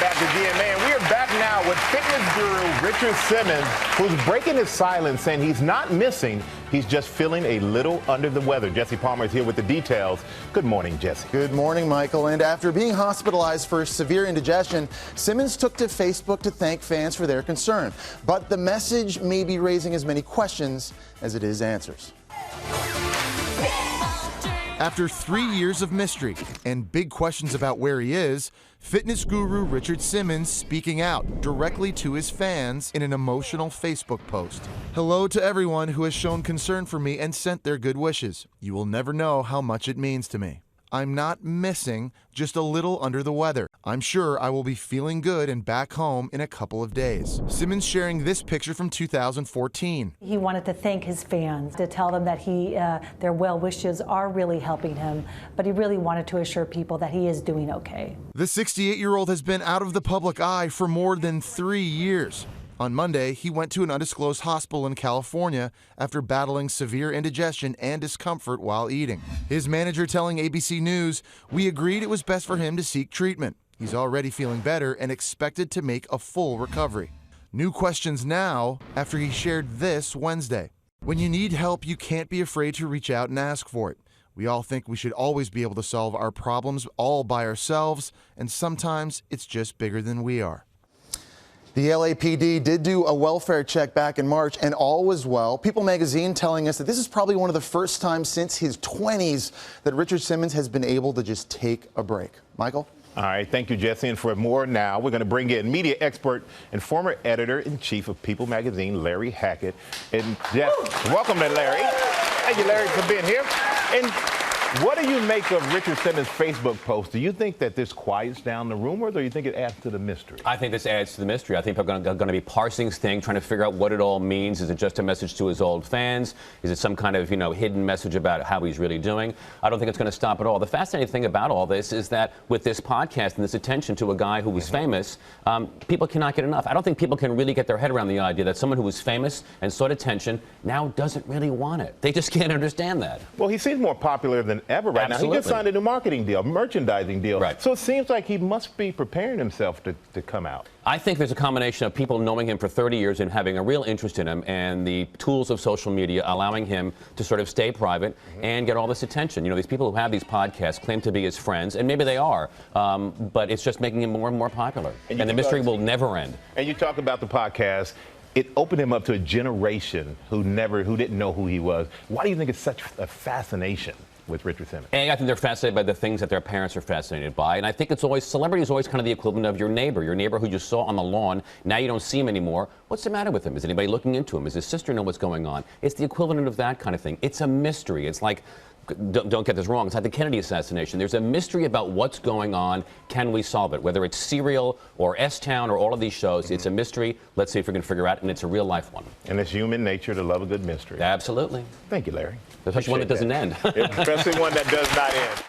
back to GMA, and we are back now with fitness guru Richard Simmons, who's breaking his silence, saying he's not missing, he's just feeling a little under the weather. Jesse Palmer is here with the details. Good morning, Jesse. Good morning, Michael. And after being hospitalized for severe indigestion, Simmons took to Facebook to thank fans for their concern. But the message may be raising as many questions as it is answers. After 3 years of mystery and big questions about where he is, fitness guru Richard Simmons speaking out directly to his fans in an emotional Facebook post. Hello to everyone who has shown concern for me and sent their good wishes. You will never know how much it means to me. I'm not missing, just a little under the weather. I'm sure I will be feeling good and back home in a couple of days. Simmons sharing this picture from 2014. He wanted to thank his fans, to tell them that their well wishes are really helping him, but he really wanted to assure people that he is doing okay. The 68-year-old has been out of the public eye for more than 3 years. On Monday, he went to an undisclosed hospital in California after battling severe indigestion and discomfort while eating. His manager telling ABC News, "We agreed it was best for him to seek treatment. He's already feeling better and expected to make a full recovery." New questions now after he shared this Wednesday. When you need help, you can't be afraid to reach out and ask for it. We all think we should always be able to solve our problems all by ourselves, and sometimes it's just bigger than we are. The LAPD did do a welfare check back in March, and all was well. People magazine telling us that this is probably one of the first times since his 20s that Richard Simmons has been able to just take a break. Michael? All right, thank you, Jesse. And for more now, we're going to bring in media expert and former editor-in-chief of People magazine, Larry Hackett. And Jeff, welcome to Larry. Thank you, Larry, for being here. And what do you make of Richard Simmons' Facebook post? Do you think that this quiets down the rumors, or do you think it adds to the mystery? I think this adds to the mystery. I think people are going to be parsing this thing, trying to figure out what it all means. Is it just a message to his old fans? Is it some kind of, hidden message about how he's really doing? I don't think it's going to stop at all. The fascinating thing about all this is that with this podcast and this attention to a guy who was famous, people cannot get enough. I don't think people can really get their head around the idea that someone who was famous and sought attention now doesn't really want it. They just can't understand that. Well, he seems more popular than ever right Absolutely. now. He just signed a new marketing deal, merchandising deal. Right. So it seems like he must be preparing himself to come out. I think there's a combination of people knowing him for 30 years and having a real interest in him, and the tools of social media allowing him to sort of stay private and get all this attention. These people who have these podcasts claim to be his friends, and maybe they are, but it's just making him more and more popular. And the mystery will never end. And you talk about the podcast. It opened him up to a generation who didn't know who he was. Why do you think it's such a fascination with Richard Simmons? I think they're fascinated by the things that their parents are fascinated by. And I think celebrity is always kind of the equivalent of your neighbor who you saw on the lawn. Now you don't see him anymore. What's the matter with him? Is anybody looking into him? Does his sister know what's going on? It's the equivalent of that kind of thing. It's a mystery. It's like, don't get this wrong, it's like the Kennedy assassination. There's a mystery about what's going on. Can we solve it? Whether it's Serial or S-Town or all of these shows, it's a mystery. Let's see if we can figure it out, and it's a real life one. And it's human nature to love a good mystery. Absolutely. Thank you, Larry. Especially one that doesn't end. Especially one that does not end.